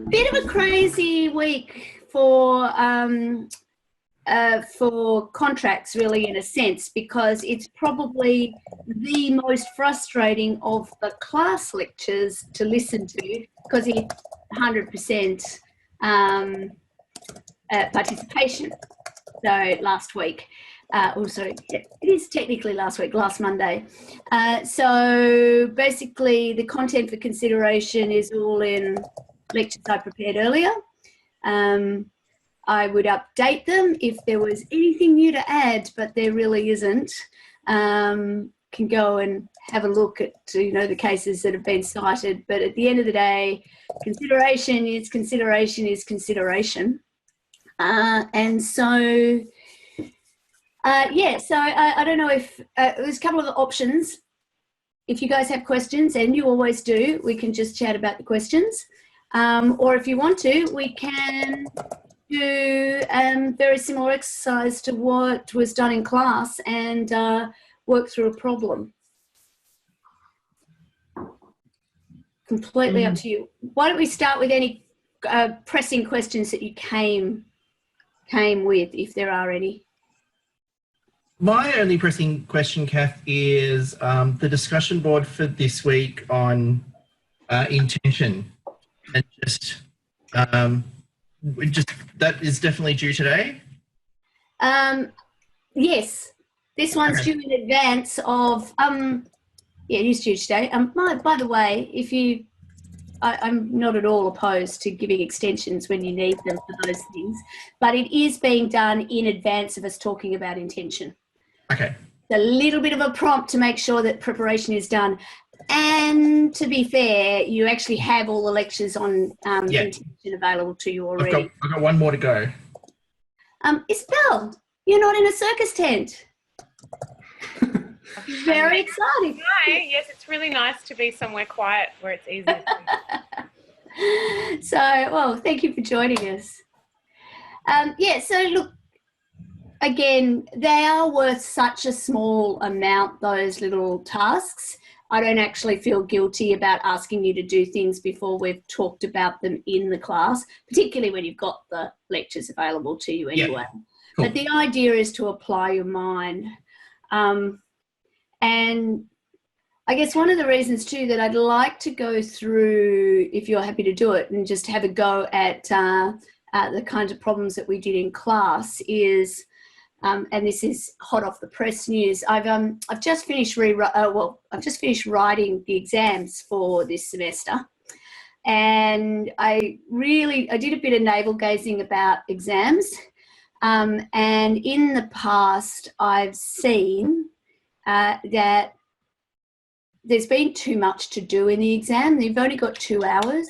Bit of a crazy week for contracts, really, in a sense, because it's probably the most frustrating of the class lectures to listen to, because it's 100% participation. So last week, it is technically last week, last Monday. So basically the content for consideration is all in lectures I prepared earlier. I would update them if there was anything new to add, but there really isn't. Can go and have a look at, the cases that have been cited. But at the end of the day, consideration is consideration is consideration. And so, so I don't know if there's a couple of options. If you guys have questions, and you always do, we can just chat about the questions. Or if you want to, we can do very similar exercise to what was done in class and work through a problem. Completely up to you. Why don't we start with any pressing questions that you came with, if there are any? My only pressing question, Kath, is the discussion board for this week on intention, and just that is definitely due today. Yes, this one's due in advance of it is due today. By the way, I'm not at all opposed to giving extensions when you need them for those things, but it is being done in advance of us talking about intention. Okay. A little bit of a prompt to make sure that preparation is done. And to be fair, you actually have all the lectures on intention available to you already. I've got one more to go. Isabel, you're not in a circus tent. Very exciting. Hi. Yes, it's really nice to be somewhere quiet where it's easy to So, well, thank you for joining us. So look, again, they are worth such a small amount, those little tasks. I don't actually feel guilty about asking you to do things before we've talked about them in the class, particularly when you've got the lectures available to you anyway. Yeah. Cool. But the idea is to apply your mind. And I guess one of the reasons too that I'd like to go through, if you're happy to do it, and just have a go at the kinds of problems that we did in class is, and this is hot off the press news. I've just finished I've just finished writing the exams for this semester, and I did a bit of navel gazing about exams, and in the past I've seen that there's been too much to do in the exam. You've only got 2 hours.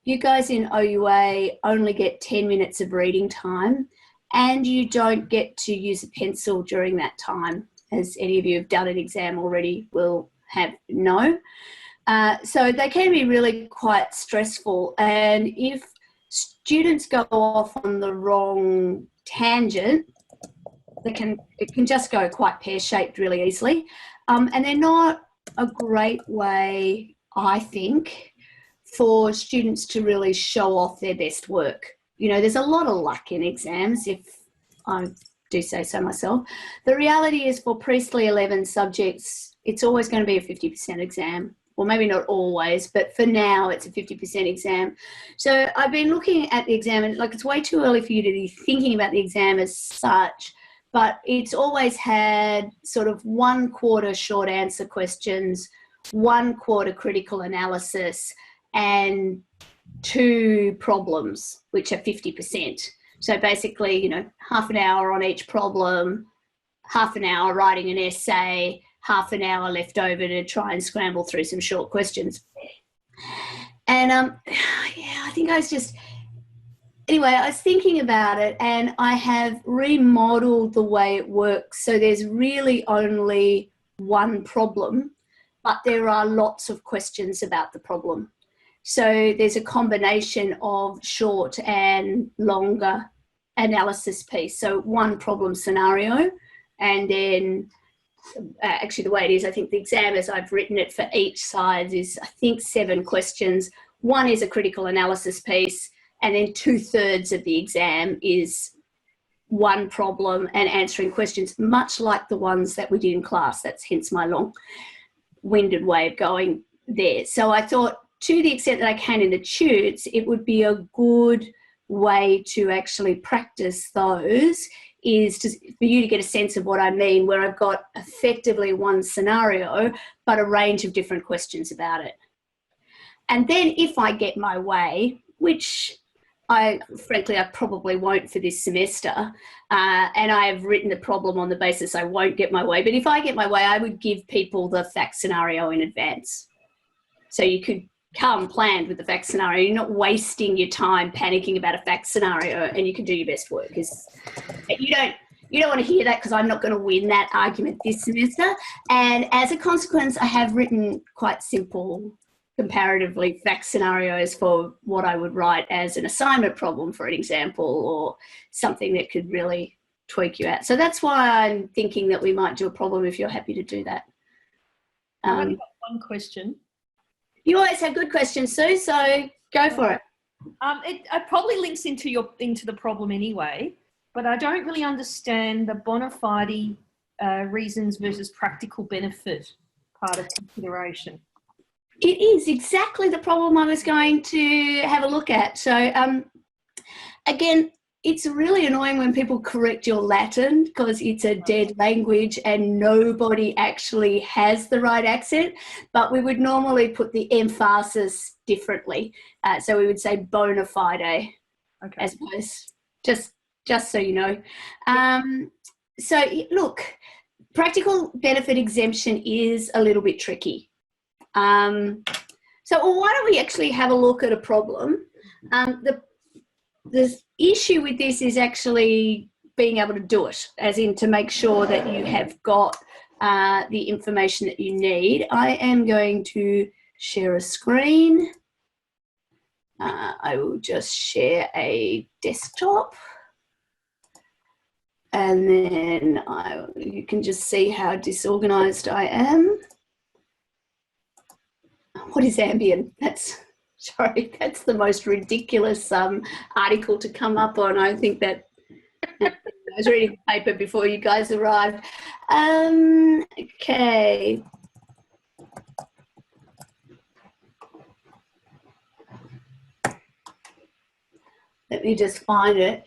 You guys in OUA only get 10 minutes of reading time, and you don't get to use a pencil during that time, as any of you have done an exam already will know. So they can be really quite stressful, and if students go off on the wrong tangent, it can just go quite pear-shaped really easily. And they're not a great way, I think, for students to really show off their best work. There's a lot of luck in exams, if I do say so myself. The reality is for Priestley 11 subjects, it's always going to be a 50% exam. Well, maybe not always, but for now it's a 50% exam. So I've been looking at the exam, and it's way too early for you to be thinking about the exam as such, but it's always had sort of 1/4 short answer questions, 1/4 critical analysis, and 2 problems, which are 50%. So basically, half an hour on each problem, half an hour writing an essay, half an hour left over to try and scramble through some short questions. And I think I was thinking about it, and I have remodeled the way it works. So there's really only one problem, but there are lots of questions about the problem. So there's a combination of short and longer analysis piece. So one problem scenario, and then actually the way it is, I think the exam as I've written it for each side is, I think, 7 questions, one is a critical analysis piece, and then 2/3 of the exam is one problem and answering questions, much like the ones that we did in class. That's hence my long-winded way of going there. So I thought, to the extent that I can in the tutes, it would be a good way to actually practice those is for you to get a sense of what I mean, where I've got effectively one scenario, but a range of different questions about it. And then if I get my way, which frankly, I probably won't for this semester, and I have written the problem on the basis I won't get my way, but if I get my way, I would give people the fact scenario in advance. So you could come planned with the fact scenario. You're not wasting your time panicking about a fact scenario, and you can do your best work. Because you don't want to hear that, because I'm not going to win that argument this semester. And as a consequence, I have written quite simple, comparatively fact scenarios for what I would write as an assignment problem, for an example, or something that could really tweak you out. So that's why I'm thinking that we might do a problem if you're happy to do that. I've only got one question. You always have good questions, Sue, so go for it. It probably links into the problem anyway, but I don't really understand the bona fide reasons versus practical benefit part of consideration. It is exactly the problem I was going to have a look at. So, again, it's really annoying when people correct your Latin, because it's a dead language and nobody actually has the right accent, but we would normally put the emphasis differently. So we would say bona fide, as opposed, just so you know. So look, practical benefit exemption is a little bit tricky. So why don't we actually have a look at a problem? The issue with this is actually being able to do it, as in to make sure that you have got the information that you need. I am going to share a screen. I will just share a desktop. And then you can just see how disorganized I am. What is Ambien? That's the most ridiculous article to come up on. I think that I was reading the paper before you guys arrived. Okay. Let me just find it.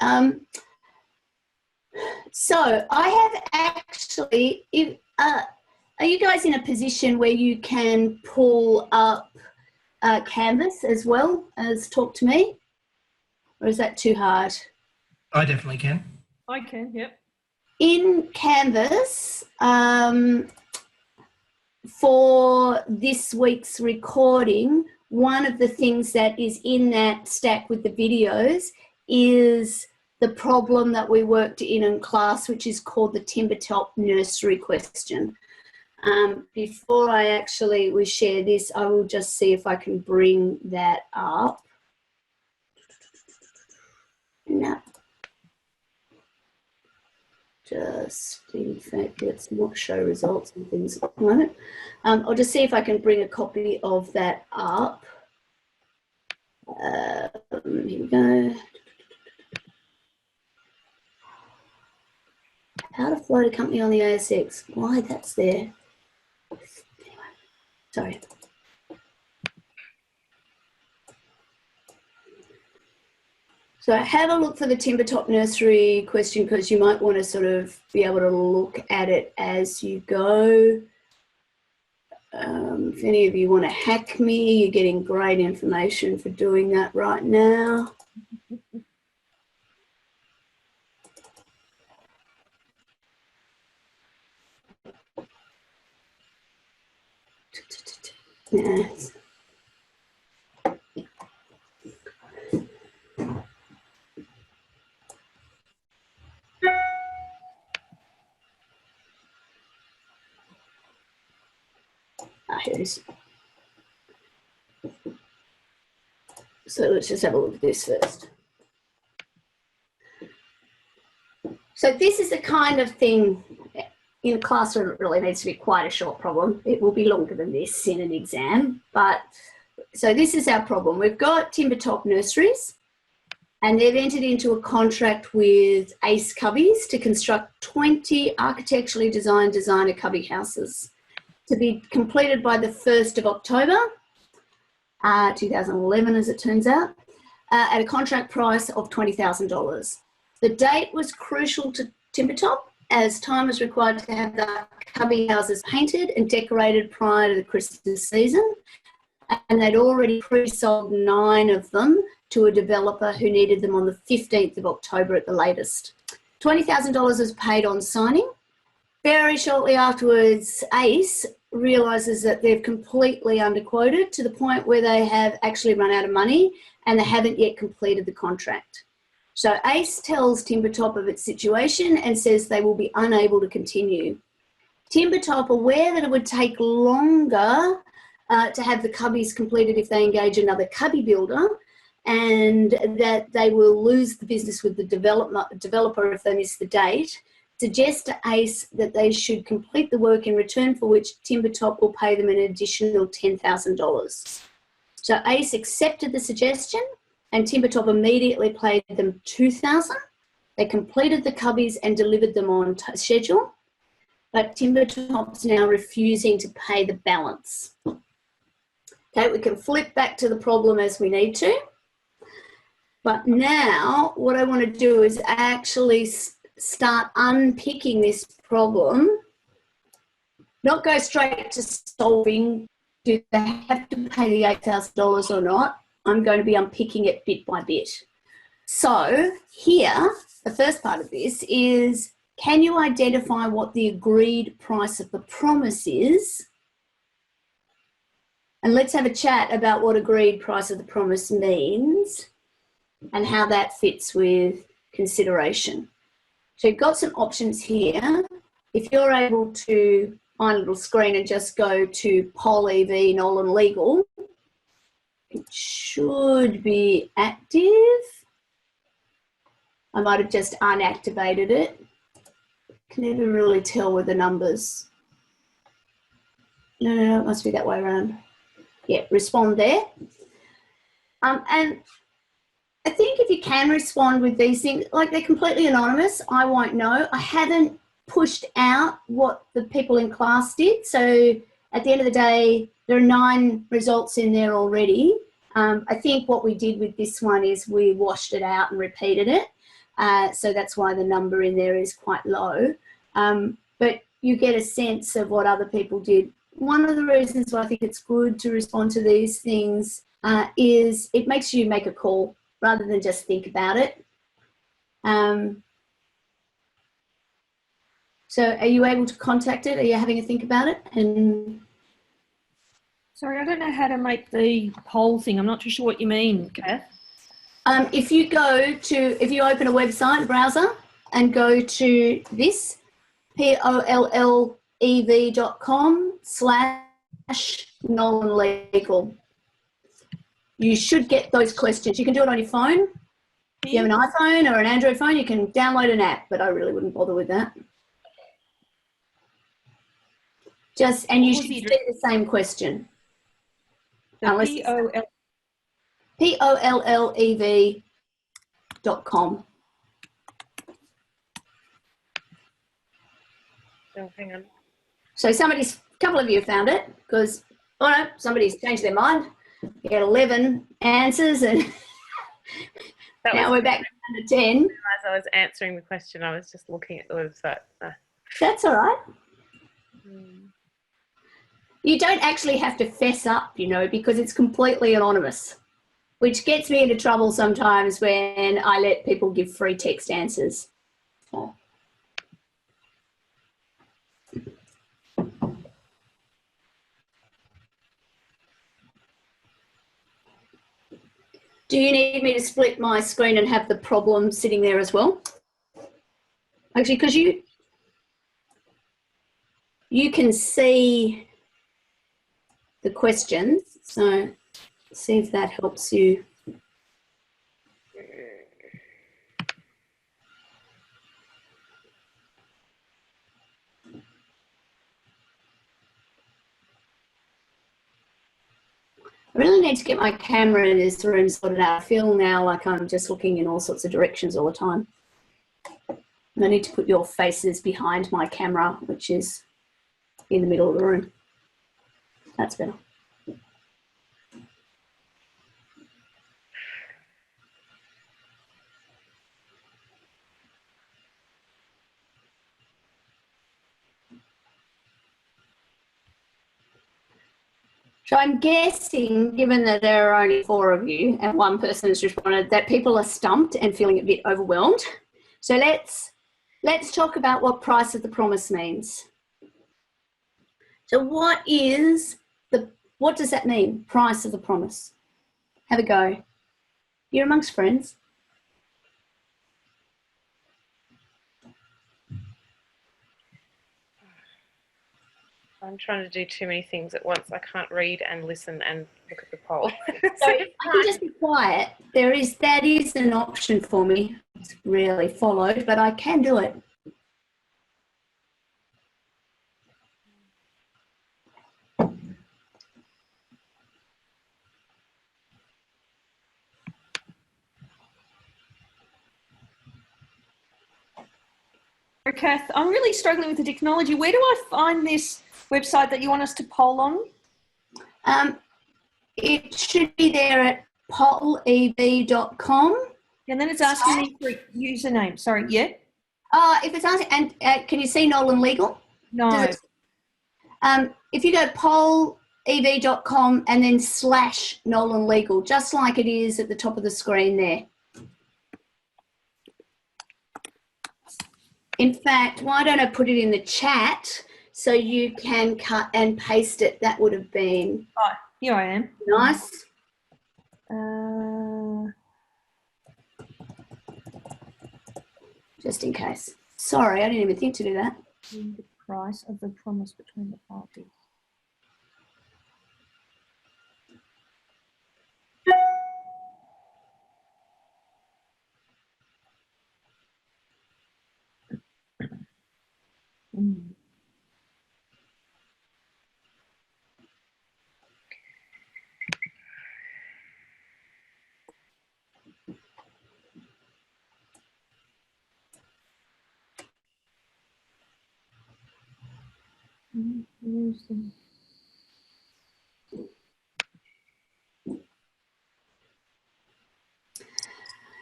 So I have actually, are you guys in a position where you can pull up Canvas as well as Talk to Me? Or is that too hard? I definitely can. I can, yep. In Canvas, for this week's recording, one of the things that is in that stack with the videos is the problem that we worked in class, which is called the timbertop nursery question. Before we share this, I will just see if I can bring that up. No. Just, in fact, let's not show results and things at the moment. I'll just see if I can bring a copy of that up. Here we go. How to float a company on the ASX. Why that's there. Anyway, sorry. So have a look for the timbertop nursery question, because you might want to sort of be able to look at it as you go. If any of you want to hack me, you're getting great information for doing that right now. Yes. Here it is. So let's just have a look at this first. So this is the kind of thing in a classroom. It really needs to be quite a short problem. It will be longer than this in an exam, but So this is our problem. We've got timbertop nurseries, and they've entered into a contract with Ace Cubbies to construct 20 architecturally designed designer cubby houses to be completed by the 1st of October 2011, as it turns out, at a contract price of $20,000. The date was crucial to timbertop, as time was required to have the cubby houses painted and decorated prior to the Christmas season, and they'd already pre-sold 9 of them to a developer who needed them on the 15th of October at the latest. $20,000 was paid on signing. Very shortly afterwards, Ace realises that they've completely underquoted to the point where they have actually run out of money and they haven't yet completed the contract. So Ace tells timbertop of its situation and says they will be unable to continue. timbertop, aware that it would take longer to have the cubbies completed if they engage another cubby builder, and that they will lose the business with the developer if they miss the date, suggest to Ace that they should complete the work, in return for which timbertop will pay them an additional $10,000. So Ace accepted the suggestion, and timbertop immediately paid them $2,000. They completed the cubbies and delivered them on schedule, but timbertop's now refusing to pay the balance. Okay, we can flip back to the problem as we need to. But now what I want to do is actually start unpicking this problem, not go straight to solving, do they have to pay the $8,000 or not? I'm going to be unpicking it bit by bit. So here, the first part of this is, can you identify what the agreed price of the promise is? And let's have a chat about what agreed price of the promise means and how that fits with consideration. So you've got some options here. If you're able to find a little screen and just go to Pol EV Nolan Legal, it should be active. I might have just unactivated it. Can never really tell with the numbers. No, it must be that way around. Yeah, respond there. And I think if you can respond with these things, like they're completely anonymous, I won't know. I haven't pushed out what the people in class did. So at the end of the day, there are 9 results in there already. I think what we did with this one is we washed it out and repeated it. So that's why the number in there is quite low. But you get a sense of what other people did. One of the reasons why I think it's good to respond to these things is it makes you make a call rather than just think about it. So are you able to contact it? Are you having a think about it? And sorry, I don't know how to make the poll thing. I'm not too sure what you mean, Kath. if you open a website, a browser, and go to this, pollev.com/Nolan Legal. You should get those questions. You can do it on your phone. If you have an iPhone or an Android phone, you can download an app, but I really wouldn't bother with that. And you should see the same question. pollev.com. Oh, hang on. So a couple of you found it, because, oh no, somebody's changed their mind. You get 11 answers, and now we're back to 10. I didn't realise I was answering the question. I was just looking at the website. That's all right. You don't actually have to fess up, because it's completely anonymous, which gets me into trouble sometimes when I let people give free text answers. So. Do you need me to split my screen and have the problem sitting there as well? Actually, because you can see the questions, so see if that helps you. I really need to get my camera in this room sorted out. I feel now like I'm just looking in all sorts of directions all the time. And I need to put your faces behind my camera, which is in the middle of the room. That's better. So I'm guessing, given that there are only 4 of you and one person has responded, that people are stumped and feeling a bit overwhelmed. So let's talk about what price of the promise means. So what does that mean, price of the promise? Have a go. You're amongst friends. I'm trying to do too many things at once. I can't read and listen and look at the poll. So if I can just be quiet, that is an option for me. It's rarely followed, but I can do it. Kath, I'm really struggling with the technology. Where do I find this website that you want us to poll on? It should be there at pollev.com. And then it's asking me for a username. Sorry, yeah? If it's asking, and can you see Nolan Legal? No. If you go pollev.com and then / Nolan Legal, just like it is at the top of the screen there. In fact, why don't I put it in the chat so you can cut and paste it? That would have been Here I am. nice. Just in case. Sorry, I didn't even think to do that. The price of the promise between the parties.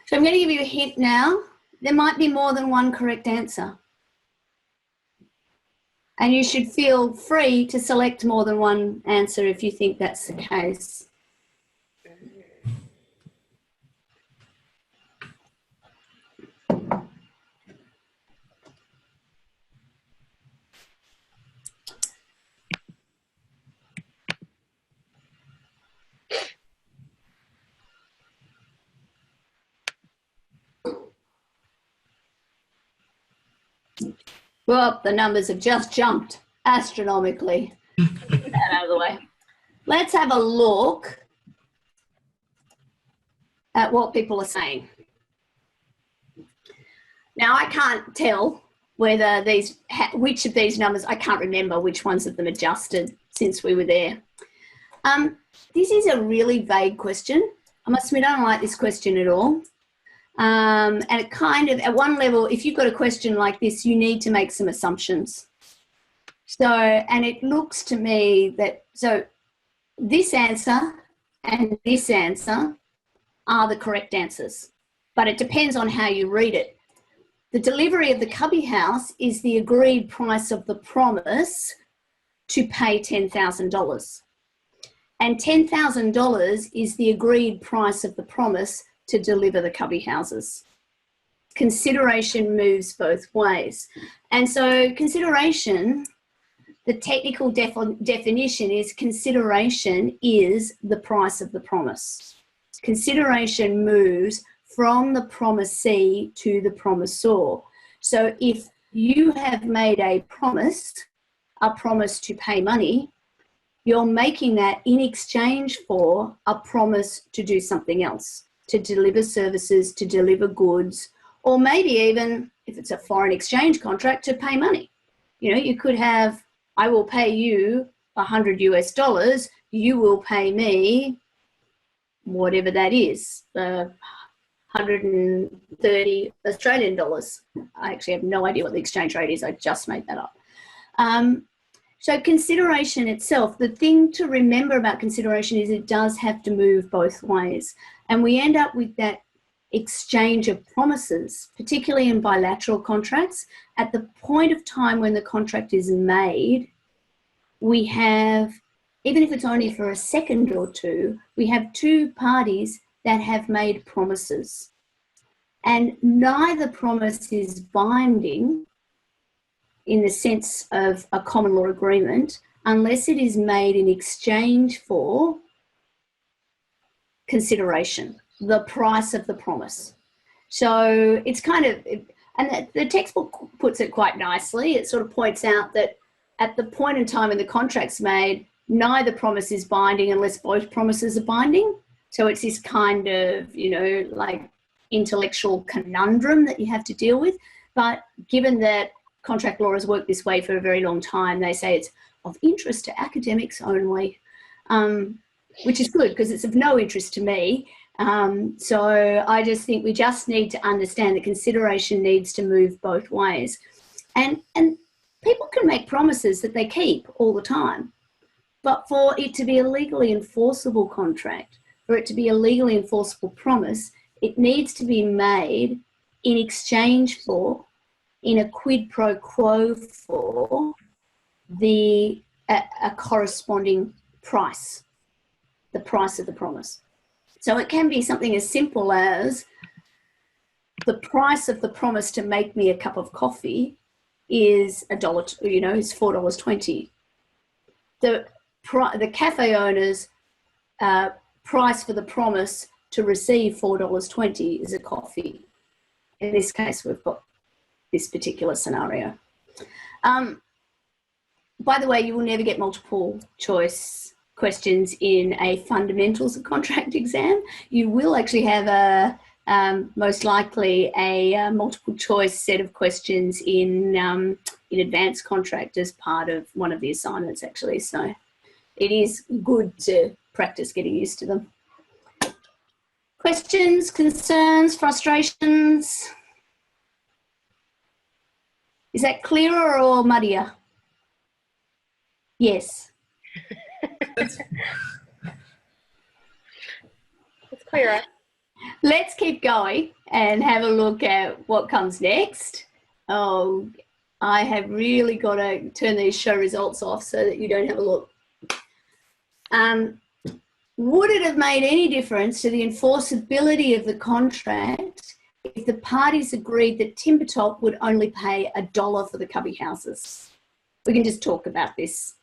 So I'm going to give you a hint now. There might be more than one correct answer. And you should feel free to select more than one answer if you think that's the case. Well, the numbers have just jumped astronomically. Get that out of the way. Let's have a look at what people are saying. Now, I can't tell whether which of these numbers, I can't remember which ones of them adjusted since we were there. This is a really vague question. I must admit, I don't like this question at all. And it kind of, at one level, if you've got a question like this, you need to make some assumptions. So, and it looks to me that, so this answer and this answer are the correct answers, but it depends on how you read it. The delivery of the cubby house is the agreed price of the promise to pay $10,000. And $10,000 is the agreed price of the promise to deliver the cubby houses. Consideration moves both ways. And so consideration, the technical definition is consideration is the price of the promise. Consideration moves from the promisee to the promisor. So if you have made a promise to pay money, you're making that in exchange for a promise to do something else, to deliver services, to deliver goods, or maybe even, if it's a foreign exchange contract, to pay money. You know, you could have, I will pay you $100 US, you will pay me whatever that is, 130 Australian dollars. I actually have no idea what the exchange rate is. I just made that up. So consideration itself, the thing to remember about consideration is it does have to move both ways. And we end up with that exchange of promises, particularly in bilateral contracts. At the point of time when the contract is made, we have, even if it's only for a second or two, we have two parties that have made promises. And neither promise is binding in the sense of a common law agreement unless it is made in exchange for consideration, the price of the promise. So it's kind of, and the textbook puts it quite nicely. It sort of points out that at the point in time when the contract's made, neither promise is binding unless both promises are binding. So it's this kind of, you know, like intellectual conundrum that you have to deal with. But given that contract law has worked this way for a very long time, they say it's of interest to academics only, which is good because it's of no interest to me. So I just think we just need to understand that consideration needs to move both ways. And people can make promises that they keep all the time. But for it to be a legally enforceable contract, for it to be a legally enforceable promise, it needs to be made in exchange for, in a quid pro quo for, a corresponding price, the price of the promise. So it can be something as simple as the price of the promise to make me a cup of coffee is $1, you know, is $4.20. The cafe owner's price for the promise to receive $4.20 is a coffee. In this case, we've got this particular scenario. By the way, you will never get multiple choice questions in a fundamentals of contract exam. You will actually have most likely a multiple choice set of questions in advanced contract as part of one of the assignments, actually. So it is good to practice getting used to them. Questions, concerns, frustrations? Is that clearer or muddier? Yes. It's clearer. Let's keep going and have a look at what comes next. Oh, I have really got to turn these show results off so that you don't have a look. Would it have made any difference to the enforceability of the contract if the parties agreed that Timbertop would only pay $1 for the cubby houses? We can just talk about this.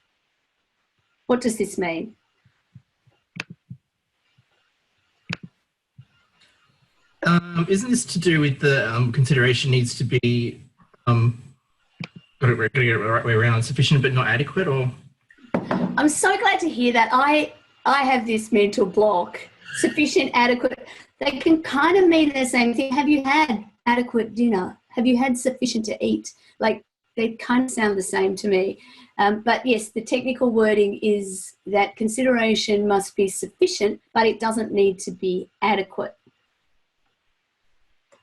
What does this mean? Isn't this to do with the consideration needs to be got to get it the right way around, sufficient but not adequate? Or I'm so glad to hear that. I have this mental block. Sufficient, adequate. They can kind of mean the same thing. Have you had adequate dinner? Have you had sufficient to eat? Like, they kind of sound the same to me. But yes, the technical wording is that consideration must be sufficient, but it doesn't need to be adequate.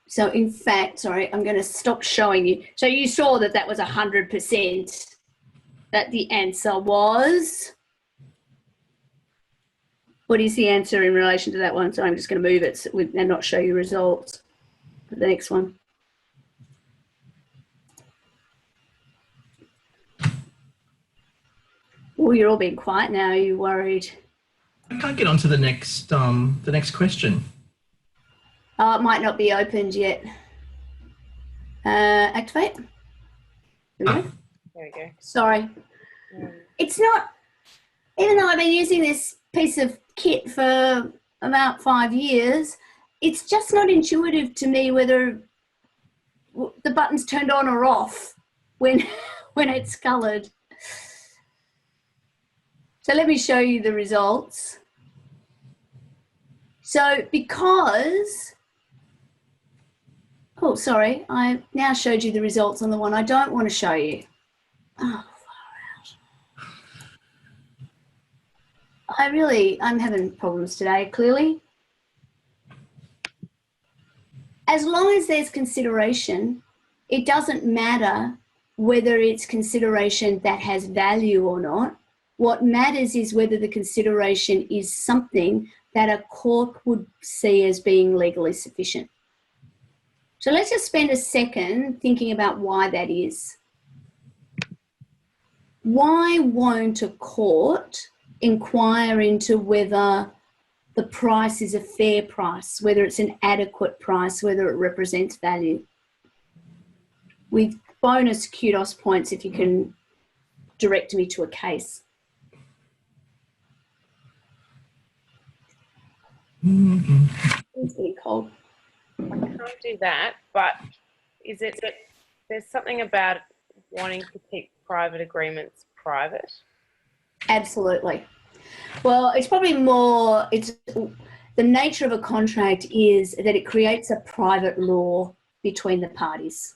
So in fact, sorry, I'm going to stop showing you. So you saw that that was 100%, that the answer was... What is the answer in relation to that one? So I'm just going to move it and not show you results for the next one. Oh, you're all being quiet now. Are you worried? I can't get on to the next question. Oh, it might not be opened yet. Activate. There we go. There we go. Sorry. It's not, even though I've been using this piece of kit for about 5 years, it's just not intuitive to me whether the button's turned on or off when it's coloured. So let me show you the results. So because, oh, sorry, I now showed you the results on the one I don't want to show you. Oh, far out. I'm having problems today, clearly. as long as there's consideration, it doesn't matter whether it's consideration that has value or not. What matters is whether the consideration is something that a court would see as being legally sufficient. So let's just spend a second thinking about why that is. Why won't a court inquire into whether the price is a fair price, whether it's an adequate price, whether it represents value? With bonus kudos points if you can direct me to a case. It's getting cold. I can't do that, but is it that there's something about wanting to keep private agreements private? Absolutely. Well, it's probably more, the nature of a contract is that it creates a private law between the parties.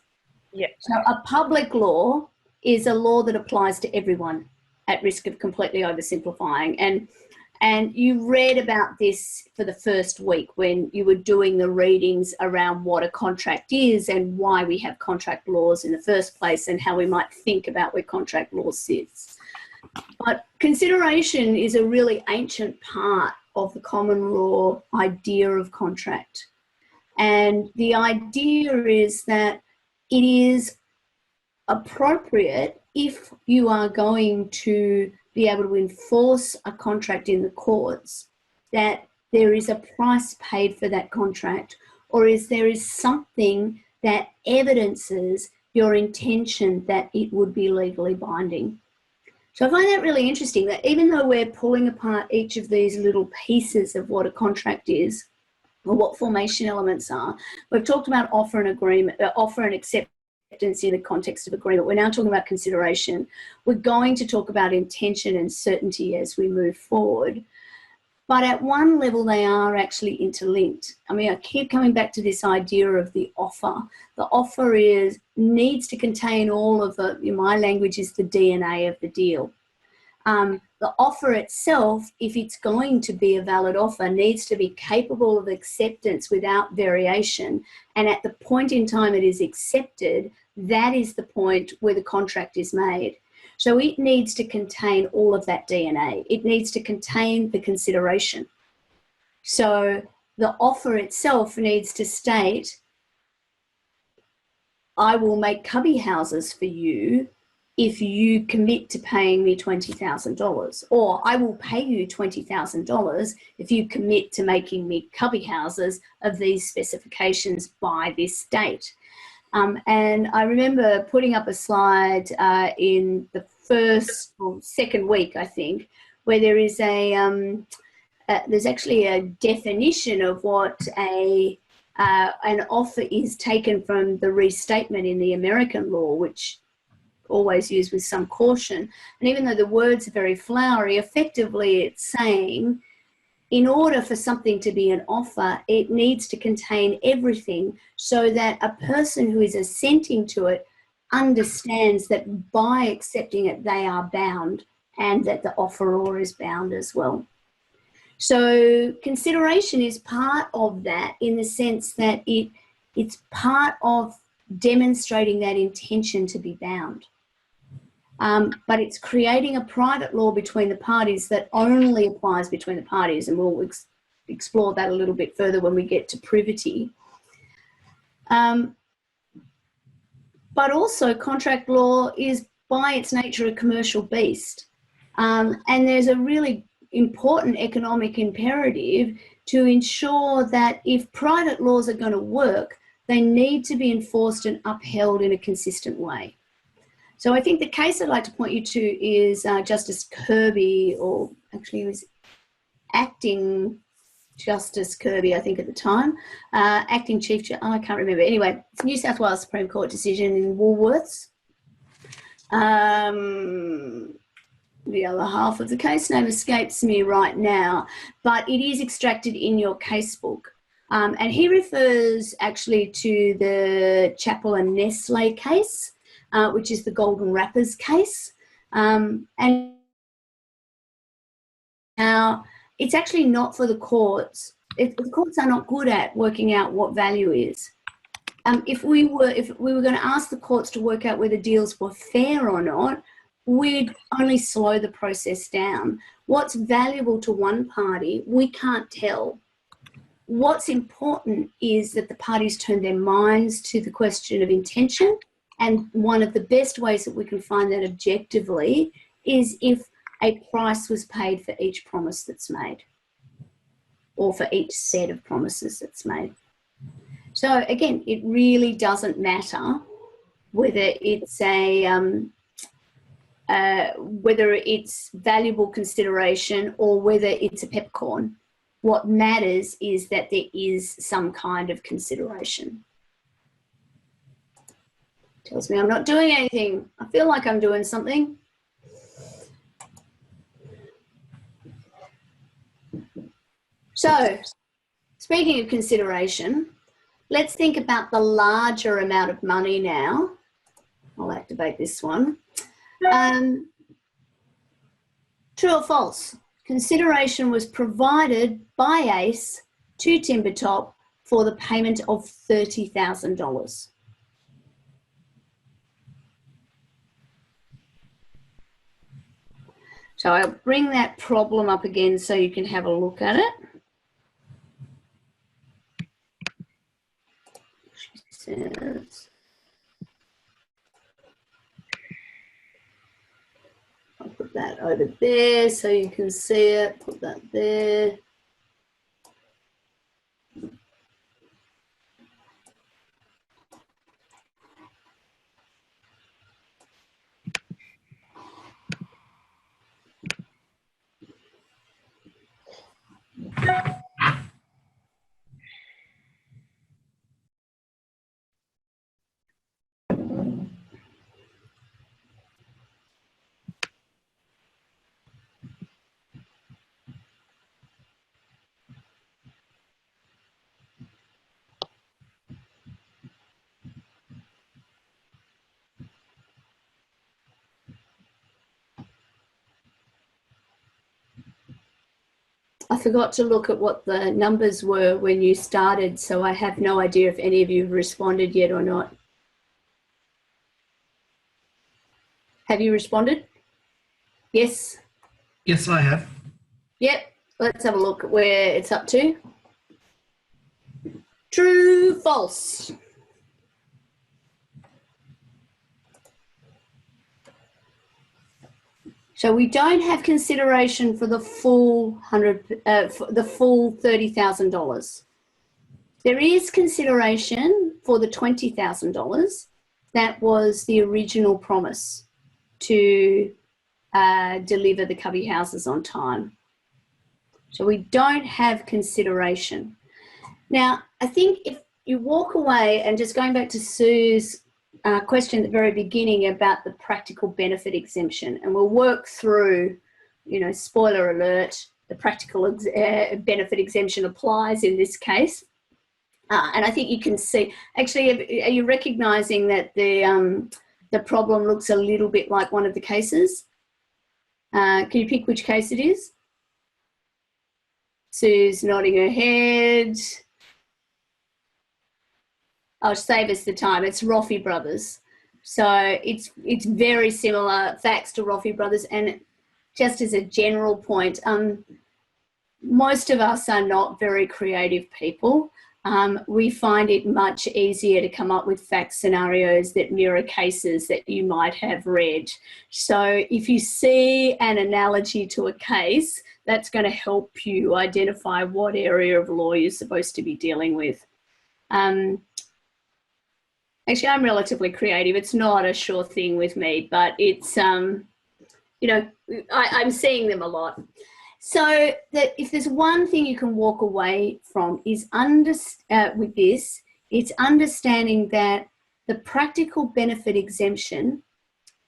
Yeah. So a public law is a law that applies to everyone, at risk of completely oversimplifying. And you read about this for the first week when you were doing the readings around what a contract is and why we have contract laws in the first place and how we might think about where contract law sits. But consideration is a really ancient part of the common law idea of contract. And the idea is that it is appropriate, if you are going to be able to enforce a contract in the courts, that there is a price paid for that contract, or there is something that evidences your intention that it would be legally binding. So I find that really interesting, that even though we're pulling apart each of these little pieces of what a contract is, or what formation elements are, we've talked about offer and agreement, offer and acceptance in the context of agreement. We're now talking about consideration. We're going to talk about intention and certainty as we move forward. But at one level, they are actually interlinked. I mean, I keep coming back to this idea of the offer. The offer needs to contain all of the, in my language, is the DNA of the deal. The offer itself, if it's going to be a valid offer, needs to be capable of acceptance without variation. And at the point in time it is accepted, that is the point where the contract is made. So it needs to contain all of that DNA. It needs to contain the consideration. So the offer itself needs to state, I will make cubby houses for you if you commit to paying me $20,000, or I will pay you $20,000 if you commit to making me cubby houses of these specifications by this date. And I remember putting up a slide in the first or second week, I think, where there is there's actually a definition of what an offer is, taken from the restatement in the American law, which always used with some caution. And even though the words are very flowery, effectively it's saying, in order for something to be an offer, it needs to contain everything so that a person who is assenting to it understands that by accepting it, they are bound, and that the offeror is bound as well. So consideration is part of that, in the sense that it's part of demonstrating that intention to be bound. But it's creating a private law between the parties that only applies between the parties, and we'll explore that a little bit further when we get to privity. But also contract law is by its nature a commercial beast. And there's a really important economic imperative to ensure that if private laws are going to work, they need to be enforced and upheld in a consistent way. So I think the case I'd like to point you to is Justice Kirby, or actually he was acting Justice Kirby, I think at the time, acting Chief Justice, I can't remember. Anyway, it's a New South Wales Supreme Court decision in Woolworths. The other half of the case name escapes me right now, but it is extracted in your casebook. And he refers actually to the Chappell and Nestle case, which is the Golden Wrappers case. And now it's actually not for the courts. The courts are not good at working out what value is. if we were going to ask the courts to work out whether deals were fair or not, we'd only slow the process down. What's valuable to one party, we can't tell. What's important is that the parties turn their minds to the question of intention, and one of the best ways that we can find that objectively is if a price was paid for each promise that's made, or for each set of promises that's made. So again, it really doesn't matter whether it's whether it's valuable consideration or whether it's a peppercorn. What matters is that there is some kind of consideration. Tells me I'm not doing anything. I feel like I'm doing something. So, speaking of consideration, let's think about the larger amount of money now. I'll activate this one. True or false? Consideration was provided by ACE to timbertop for the payment of $30,000. So I'll bring that problem up again so you can have a look at it. She says, I'll put that over there so you can see it. Put that there. I forgot to look at what the numbers were when you started, so I have no idea if any of you have responded yet or not. Have you responded? Yes? Yes, I have. Yep. Let's have a look at where it's up to. True, false. So we don't have consideration for the full $30,000. There is consideration for the $20,000. That was the original promise to deliver the cubby houses on time. So we don't have consideration. Now, I think if you walk away, and just going back to Sue's question at the very beginning about the practical benefit exemption, and we'll work through, you know, spoiler alert, the practical benefit exemption applies in this case. And I think you can see, actually, are you recognising that the problem looks a little bit like one of the cases? Can you pick which case it is? Sue's nodding her head. I'll save us the time. It's Roffey Brothers. So it's very similar facts to Roffey Brothers. And just as a general point, most of us are not very creative people. We find it much easier to come up with fact scenarios that mirror cases that you might have read. So if you see an analogy to a case, that's going to help you identify what area of law you're supposed to be dealing with. Actually, I'm relatively creative. It's not a sure thing with me, but it's, you know, I'm seeing them a lot. So that if there's one thing you can walk away from is with this, it's understanding that the practical benefit exemption,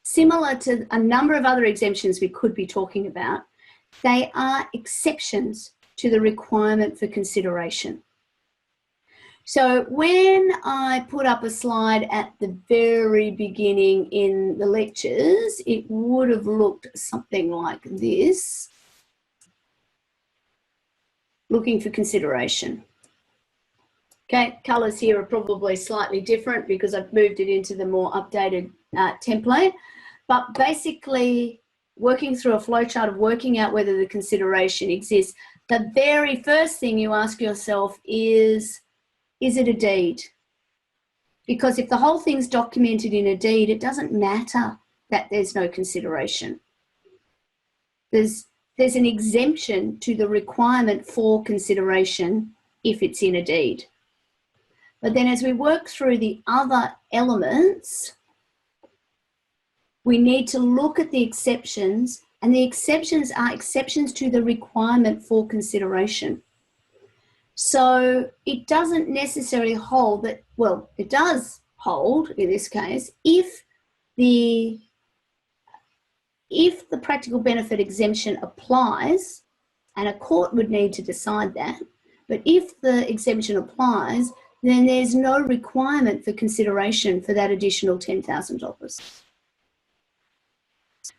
similar to a number of other exemptions we could be talking about, they are exceptions to the requirement for consideration. So when I put up a slide at the very beginning in the lectures, it would have looked something like this. Looking for consideration. Okay, colours here are probably slightly different because I've moved it into the more updated template. But basically, working through a flowchart of working out whether the consideration exists, the very first thing you ask yourself is it a deed? Because if the whole thing's documented in a deed, it doesn't matter that there's no consideration. There's an exemption to the requirement for consideration if it's in a deed. But then as we work through the other elements, we need to look at the exceptions, and the exceptions are exceptions to the requirement for consideration. So it doesn't necessarily hold that, well, it does hold in this case if the practical benefit exemption applies, and a court would need to decide that, but if the exemption applies, then there's no requirement for consideration for that additional $10,000.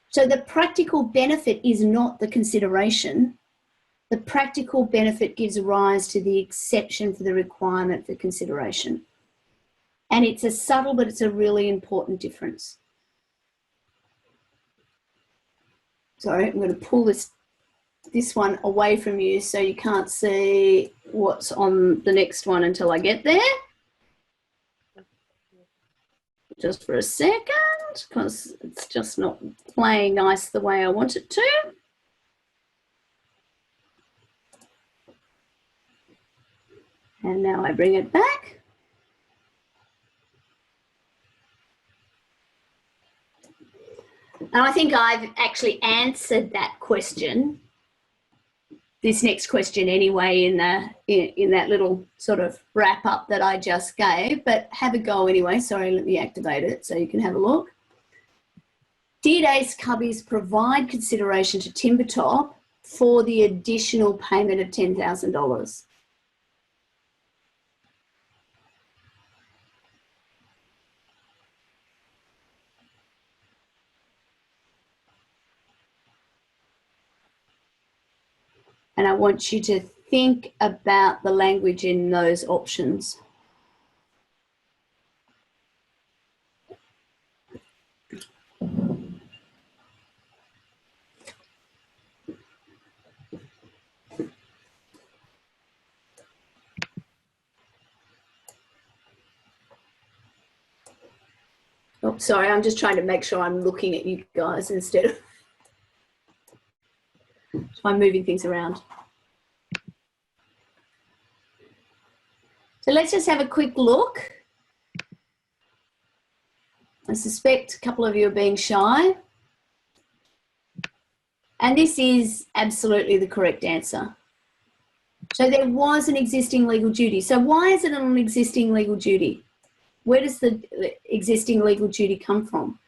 So the practical benefit is not the consideration. The practical benefit gives rise to the exception for the requirement for consideration. And it's a subtle, but it's a really important difference. Sorry, I'm going to pull this one away from you so you can't see what's on the next one until I get there. Just for a second, because it's just not playing nice the way I want it to. And now I bring it back. And I think I've actually answered that question, this next question anyway, in that little sort of wrap up that I just gave, but have a go anyway. Sorry, let me activate it so you can have a look. Did Ace Cubbies provide consideration to Timbertop for the additional payment of $10,000? And I want you to think about the language in those options. Oh, sorry, I'm just trying to make sure I'm looking at you guys instead of I'm moving things around. So let's just have a quick look. I suspect a couple of you are being shy. And this is absolutely the correct answer. So there was an existing legal duty. So why is it an existing legal duty? Where does the existing legal duty come from?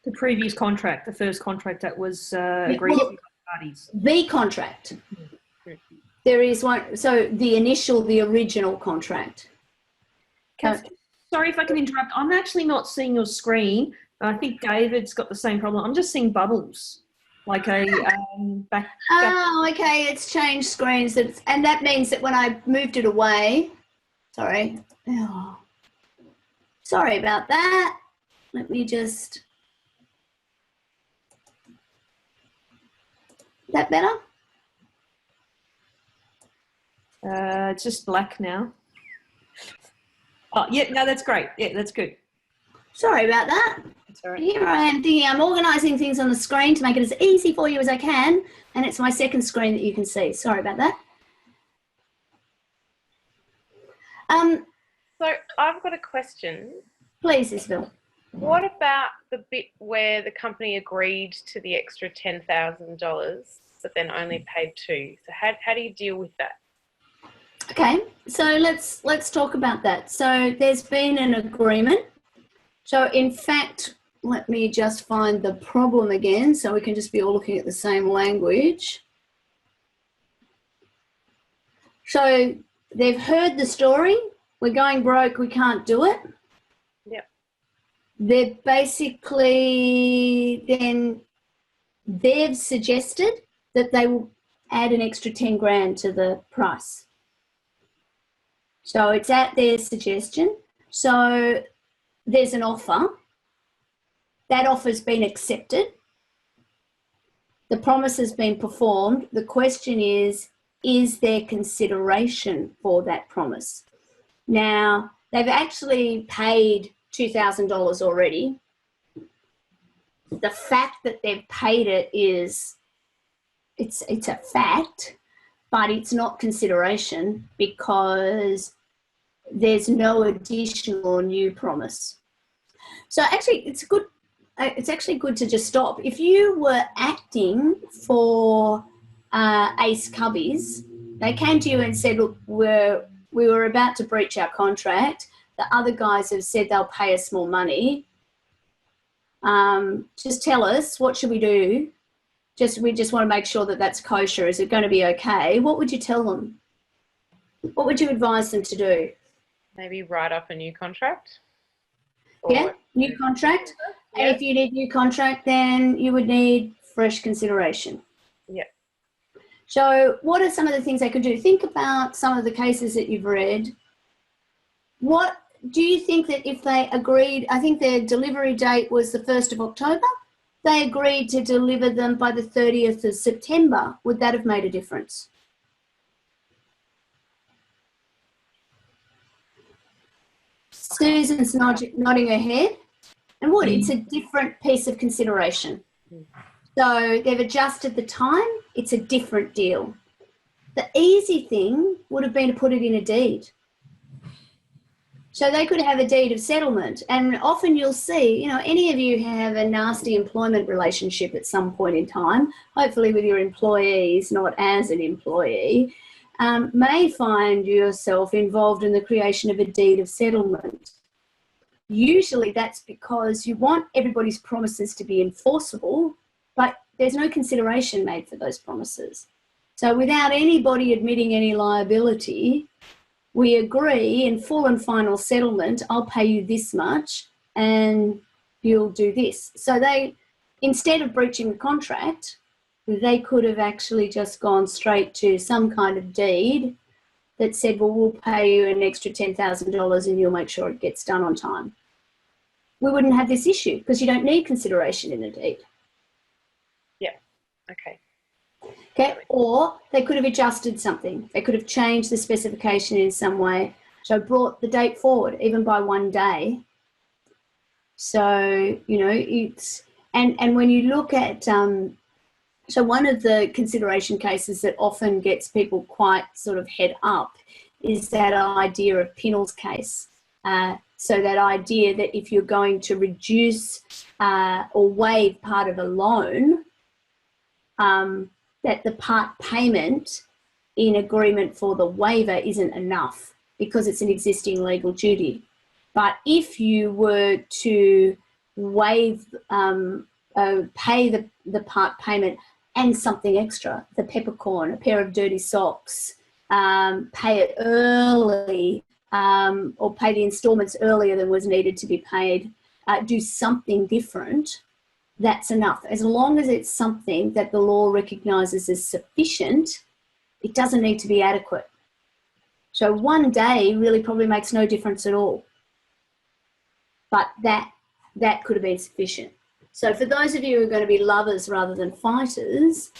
The previous contract, the first contract that was agreed Well, with parties. The contract. There is one. So the original contract. Sorry if I can interrupt. I'm actually not seeing your screen. I think David's got the same problem. I'm just seeing bubbles, like a back. Oh, okay. It's changed screens, and that means that when I moved it away, sorry. Oh, sorry about that. Let me just. Is that better? It's just black now. Oh, yeah, no, that's great. Yeah, that's good. Sorry about that. That's all right. Here I am thinking I'm organising things on the screen to make it as easy for you as I can, and it's my second screen that you can see. Sorry about that. So I've got a question. Please, Isabel. What about the bit where the company agreed to the extra $10,000 but then only paid $2,000? So how do you deal with that? Okay, so let's talk about that. So there's been an agreement. So in fact, let me just find the problem again so we can just be all looking at the same language. So they've heard the story. We're going broke, we can't do it. Yep. They've basically they've suggested that they will add an extra 10 grand to the price. So it's at their suggestion. So there's an offer. That offer's been accepted. The promise has been performed. The question is there consideration for that promise? Now, they've actually paid $2,000 already. The fact that they've paid it is, it's a fact, but it's not consideration because there's no additional or new promise. So actually, it's actually good to just stop. If you were acting for Ace Cubbies, they came to you and said, look, we were about to breach our contract. The other guys have said they'll pay us more money. Just tell us, what should we do? We just want to make sure that that's kosher. Is it going to be okay? What would you tell them? What would you advise them to do? Maybe write up a new contract. Yeah, new contract. Yeah. And if you need new contract, then you would need fresh consideration. Yeah. So what are some of the things they could do? Think about some of the cases that you've read. What do you think that if they agreed, I think their delivery date was the 1st of October, they agreed to deliver them by the 30th of September, would that have made a difference? Susan's nodding her head. And would, it's a different piece of consideration. So they've adjusted the time, it's a different deal. The easy thing would have been to put it in a deed. So they could have a deed of settlement. And often you'll see, you know, any of you have a nasty employment relationship at some point in time, hopefully with your employees, not as an employee, may find yourself involved in the creation of a deed of settlement. Usually that's because you want everybody's promises to be enforceable, but there's no consideration made for those promises. So without anybody admitting any liability, we agree in full and final settlement, I'll pay you this much and you'll do this. So they, instead of breaching the contract, they could have actually just gone straight to some kind of deed that said, well, we'll pay you an extra $10,000 and you'll make sure it gets done on time. We wouldn't have this issue because you don't need consideration in a deed. Yeah. Okay. Okay, or they could have adjusted something. They could have changed the specification in some way. So brought the date forward, even by 1 day. So, you know, it's, and when you look at, so one of the consideration cases that often gets people quite sort of head up is that idea of Pinnell's case. So that idea that if you're going to reduce or waive part of a loan, that the part payment in agreement for the waiver isn't enough because it's an existing legal duty. But if you were to waive, pay the part payment and something extra, the peppercorn, a pair of dirty socks, pay it early, or pay the instalments earlier than was needed to be paid, do something different, that's enough. As long as it's something that the law recognises as sufficient, it doesn't need to be adequate. So 1 day really probably makes no difference at all. But that could have been sufficient. So for those of you who are going to be lovers rather than fighters,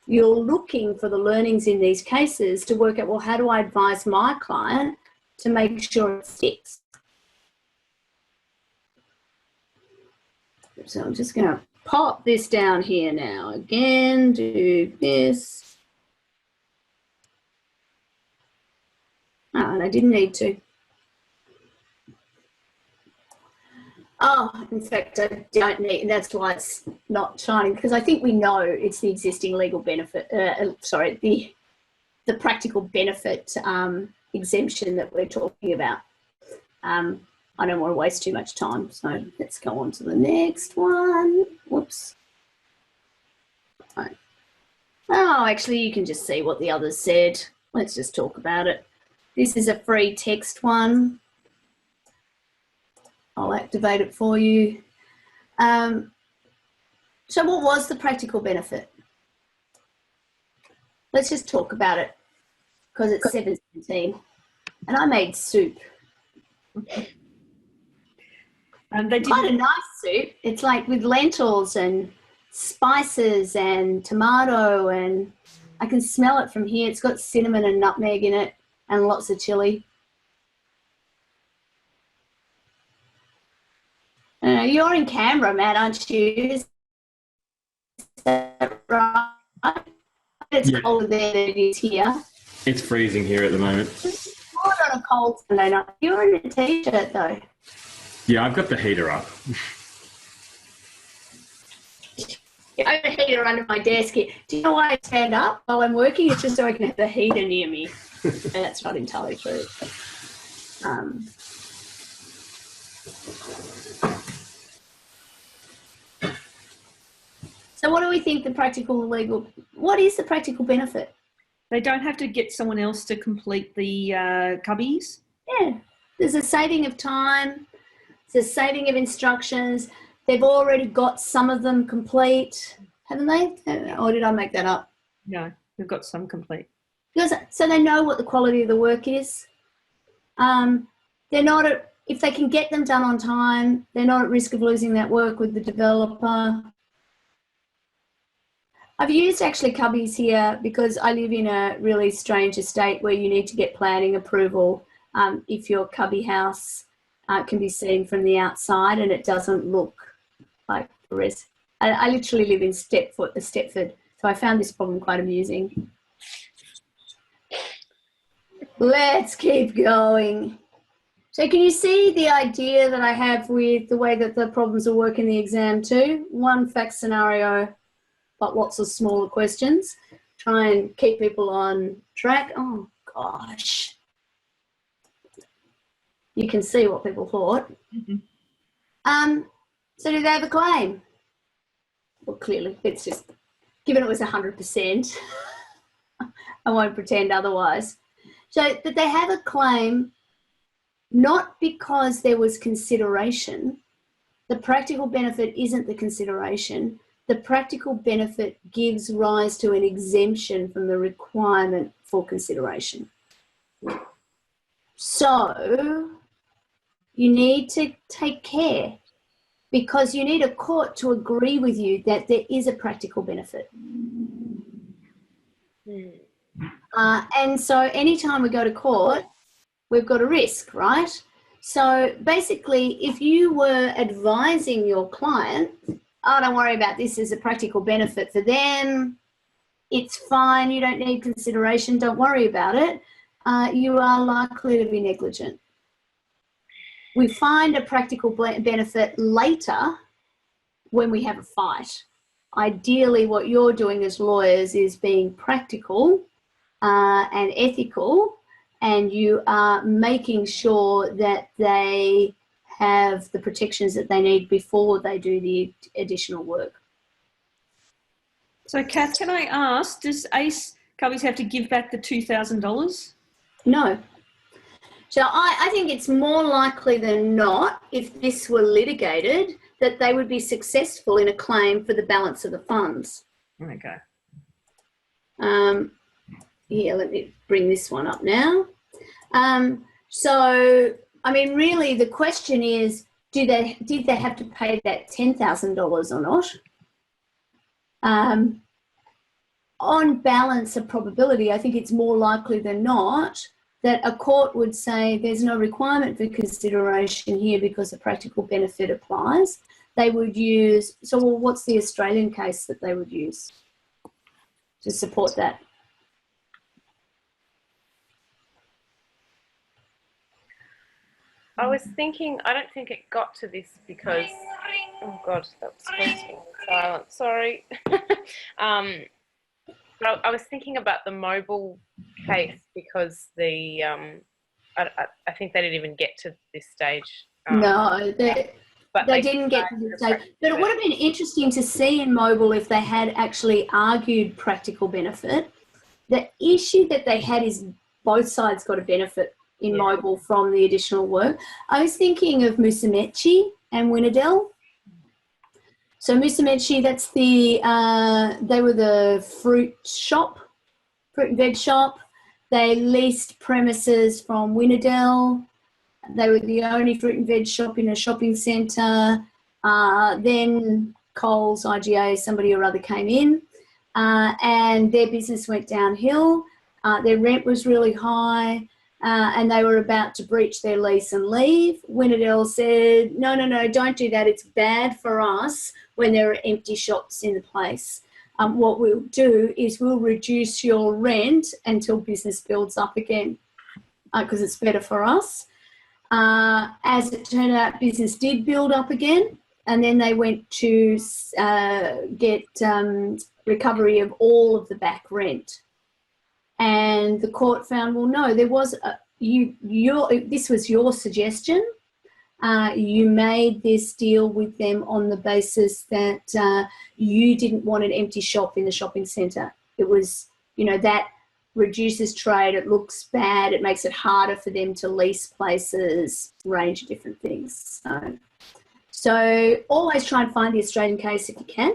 you're looking for the learnings in these cases to work out, well, how do I advise my client to make sure it sticks? So I'm just going to pop this down here now. Again, do this. Oh, and I didn't need to. Oh, in fact, I don't need, and that's why it's not shining, because I think we know it's the existing legal benefit, the practical benefit exemption that we're talking about. I don't want to waste too much time, so let's go on to the next one. Whoops. Right. Oh, actually, you can just see what the others said. Let's just talk about it. This is a free text one. I'll activate it for you. So what was the practical benefit? Let's just talk about it because it's 7:17. And I made soup. And they Quite a didn't. nice soup. It's like with lentils and spices and tomato, and I can smell it from here. It's got cinnamon and nutmeg in it and lots of chili. You're in Canberra, Matt, aren't you? Is that right? It's colder there than it is here. It's freezing here at the moment. It's hot on a cold Sunday night. You're in a t-shirt though. Yeah, I've got the heater up. I have a heater under my desk here. Do you know why I stand up while I'm working? It's just so I can have the heater near me. And that's not entirely true. So what do we think what is the practical benefit? They don't have to get someone else to complete the cubbies. Yeah, there's a saving of time. There's a saving of instructions. They've already got some of them complete, haven't they? Or did I make that up? No, they've got some complete. So they know what the quality of the work is. They're not if they can get them done on time, they're not at risk of losing that work with the developer. I've used actually cubbies here because I live in a really strange estate where you need to get planning approval if your cubby house can be seen from the outside and it doesn't look like the rest. I literally live in Stepford, so I found this problem quite amusing. Let's keep going. So can you see the idea that I have with the way that the problems will work in the exam too? One fact scenario, but lots of smaller questions. Try and keep people on track. Oh, gosh. You can see what people thought. Mm-hmm. So do they have a claim? Well, clearly, it's just, given it was 100%, I won't pretend otherwise. So, but they have a claim not because there was consideration. The practical benefit isn't the consideration. The practical benefit gives rise to an exemption from the requirement for consideration. So you need to take care because you need a court to agree with you that there is a practical benefit. And so anytime we go to court, we've got a risk, right? So basically, if you were advising your client, oh, don't worry about this, there's a practical benefit for them, it's fine, you don't need consideration, don't worry about it, you are likely to be negligent. We find a practical benefit later when we have a fight. Ideally, what you're doing as lawyers is being practical and ethical, and you are making sure that they have the protections that they need before they do the additional work. So, Kath, can I ask, does ACE Cubbies have to give back the $2,000? No. So I think it's more likely than not, if this were litigated, that they would be successful in a claim for the balance of the funds. Okay. Here, let me bring this one up now. So, I mean, really the question is, did they have to pay that $10,000 or not? On balance of probability, I think it's more likely than not that a court would say there's no requirement for consideration here because the practical benefit applies. They would use, so well, what's the Australian case that they would use to support that? I was thinking, I don't think it got to this because, oh God, that was silent, sorry. I was thinking about the mobile case because the, I think they didn't even get to this stage. No, they didn't get to this stage. But it would have been interesting to see in mobile if they had actually argued practical benefit. The issue that they had is both sides got a benefit in mobile from the additional work. I was thinking of Musamechi and Winnedell. So Musamechi, that's the, they were the fruit and veg shop. They leased premises from Winnerdell. They were the only fruit and veg shop in a shopping centre. Then Coles, IGA, somebody or other came in, and their business went downhill. Their rent was really high, and they were about to breach their lease and leave. Winnerdell said, no, don't do that. It's bad for us when there are empty shops in the place. What we'll do is we'll reduce your rent until business builds up again, because it's better for us. As it turned out, business did build up again, and then they went to get recovery of all of the back rent. And the court found, well, no, there was this was your suggestion. You made this deal with them on the basis that you didn't want an empty shop in the shopping centre. It was, that reduces trade, it looks bad, it makes it harder for them to lease places, range of different things. So always try and find the Australian case if you can.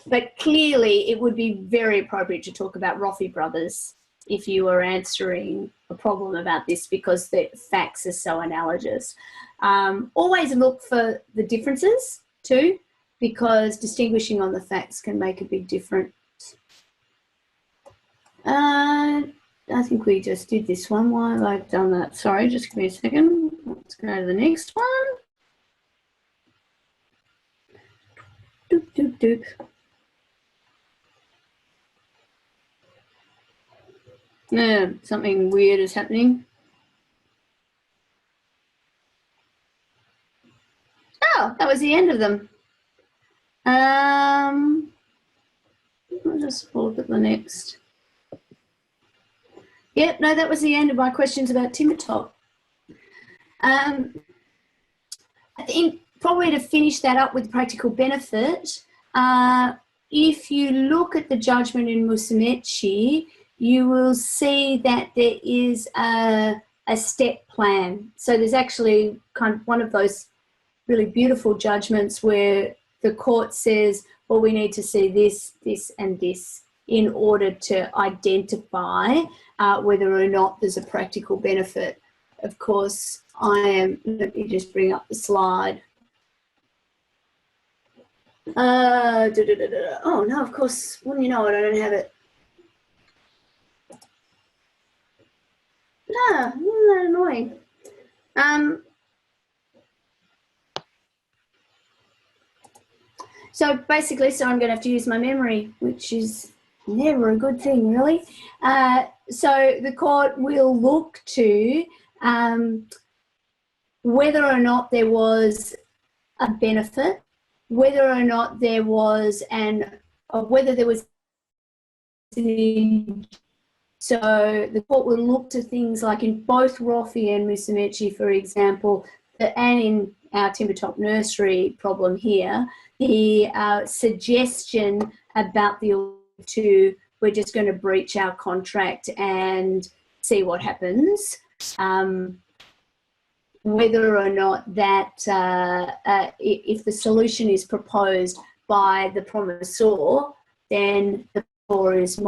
But clearly it would be very appropriate to talk about Roffey Brothers if you were answering a problem about this, because the facts are so analogous. Always look for the differences too, because distinguishing on the facts can make a big difference. I think we just did this one. Why have I done that? Sorry, just give me a second. Let's go to the next one. Doop, doop, doop. Yeah, something weird is happening. Oh, that was the end of them. I'll just look at the next. Yep, no, that was the end of my questions about timbertop. I think probably to finish that up with practical benefit, if you look at the judgment in Musumeci, you will see that there is a step plan. So there's actually kind of one of those really beautiful judgments where the court says, well, we need to see this, this and this in order to identify whether or not there's a practical benefit. Of course, let me just bring up the slide. Oh, no, of course, wouldn't you know it, I don't have it. No, isn't that annoying? So basically, I'm going to have to use my memory, which is never a good thing, really. So the court will look to whether or not there was a benefit, whether or not there was so the court will look to things like in both Roffey and Musumeci, for example, and in our timbertop nursery problem here, the suggestion about the two, we're just going to breach our contract and see what happens. Whether or not that, if the solution is proposed by the promisor, then the promisor is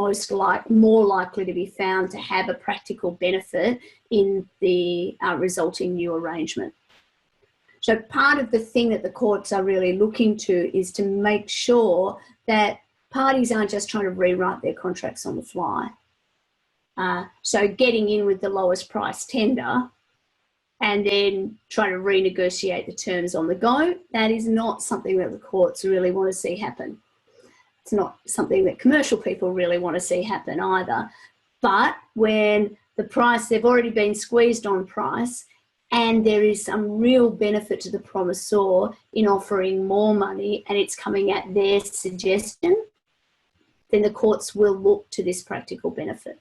more likely to be found to have a practical benefit in the resulting new arrangement. So part of the thing that the courts are really looking to is to make sure that parties aren't just trying to rewrite their contracts on the fly. So getting in with the lowest price tender and then trying to renegotiate the terms on the go, that is not something that the courts really want to see happen. It's not something that commercial people really want to see happen either. But when the price, they've already been squeezed on price, and there is some real benefit to the promisor in offering more money and it's coming at their suggestion, then the courts will look to this practical benefit.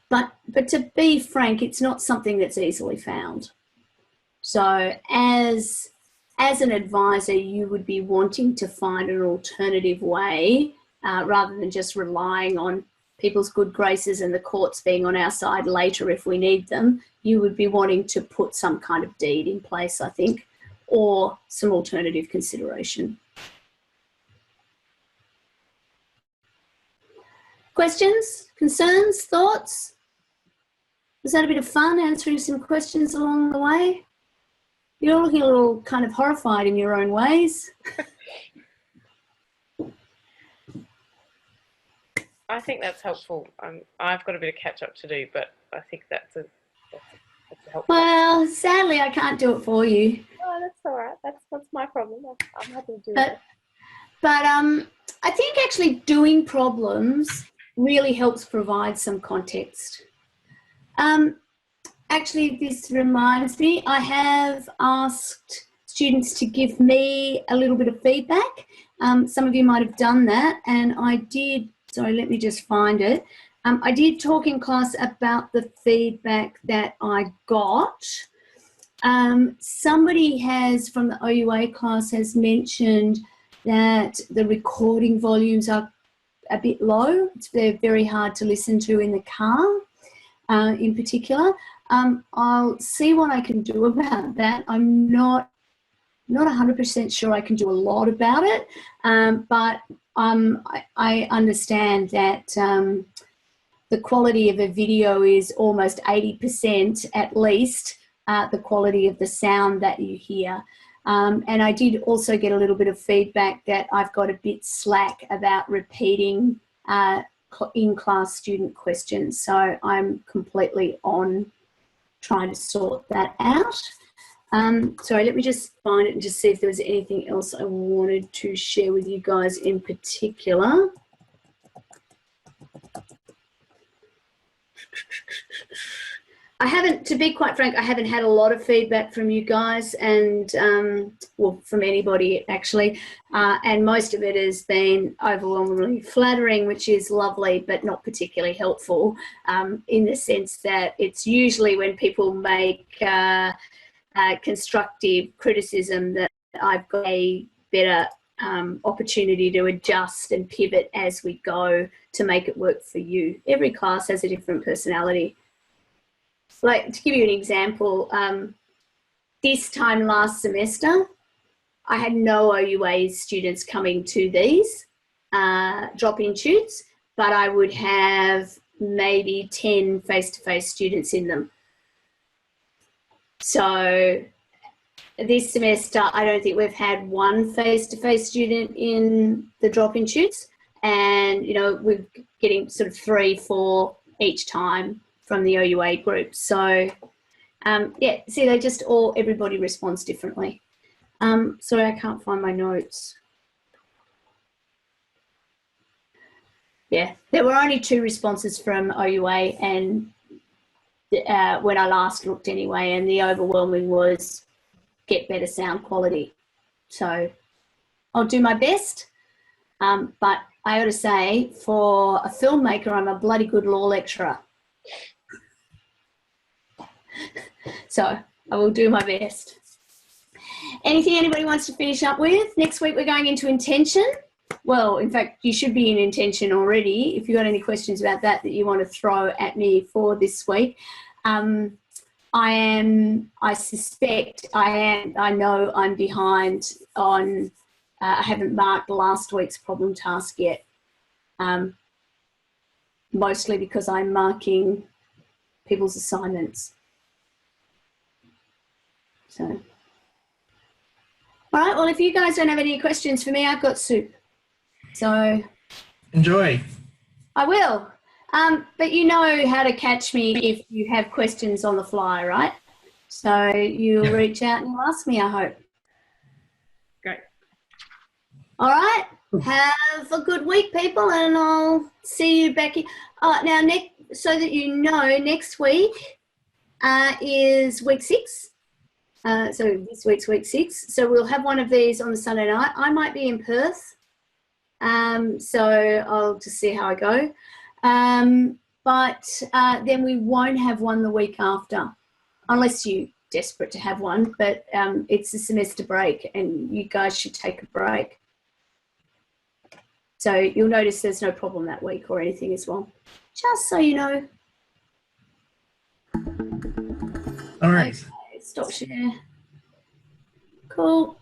But to be frank, it's not something that's easily found. So as an advisor, you would be wanting to find an alternative way rather than just relying on people's good graces and the courts being on our side later if we need them. You would be wanting to put some kind of deed in place, I think, or some alternative consideration. Questions, concerns, thoughts? Was that a bit of fun answering some questions along the way? You're all looking a little kind of horrified in your own ways. I think that's helpful. I've got a bit of catch up to do, but I think that's a helpful. Well, sadly, I can't do it for you. Oh, that's all right. That's my problem. I'm happy to do But, it. but I think actually doing problems really helps provide some context. Actually, this reminds me, I have asked students to give me a little bit of feedback. Some of you might have done that, and I did, sorry, let me just find it. I did talk in class about the feedback that I got. Somebody has, from the OUA class, has mentioned that the recording volumes are a bit low. They're very hard to listen to in the car, in particular. I'll see what I can do about that. I'm not 100% sure I can do a lot about it, but I understand that the quality of a video is almost 80% at least the quality of the sound that you hear. And I did also get a little bit of feedback that I've got a bit slack about repeating in-class student questions. So I'm completely on trying to sort that out. Sorry, let me just find it and just see if there was anything else I wanted to share with you guys in particular. I haven't, to be quite frank, I haven't had a lot of feedback from you guys and, well, from anybody actually, and most of it has been overwhelmingly flattering, which is lovely, but not particularly helpful, in the sense that it's usually when people make constructive criticism that I've got a better opportunity to adjust and pivot as we go to make it work for you. Every class has a different personality. Like, to give you an example, this time last semester, I had no OUA students coming to these drop-in shoots, but I would have maybe 10 face-to-face students in them. So this semester, I don't think we've had one face-to-face student in the drop-in shoots, and, you know, we're getting sort of 3, 4 each time from the OUA group. So, yeah, see, they just all, everybody responds differently. Sorry, I can't find my notes. Yeah, there were only 2 responses from OUA, and when I last looked anyway, and the overwhelming was get better sound quality. So I'll do my best, but I ought to say, for a filmmaker, I'm a bloody good law lecturer. So I will do my best. Anything anybody wants to finish up with? Next week we're going into intention. Well, in fact, you should be in intention already. If you've got any questions about that you want to throw at me for this week. I know I'm behind on, I haven't marked last week's problem task yet. Mostly because I'm marking people's assignments. So, all right, well, if you guys don't have any questions for me, I've got soup. So Enjoy. I will. But you know how to catch me if you have questions on the fly, right? So you'll reach out and you'll ask me, I hope. Great. All right. Have a good week, people, and I'll see you back here. Now, so that you know, next week is week 6. So this week's week 6. So we'll have one of these on the Sunday night. I might be in Perth, so I'll just see how I go. But then we won't have one the week after, unless you're desperate to have one. But it's a semester break, and you guys should take a break. So you'll notice there's no problem that week or anything as well. Just so you know. All right. Okay, stop share. Cool.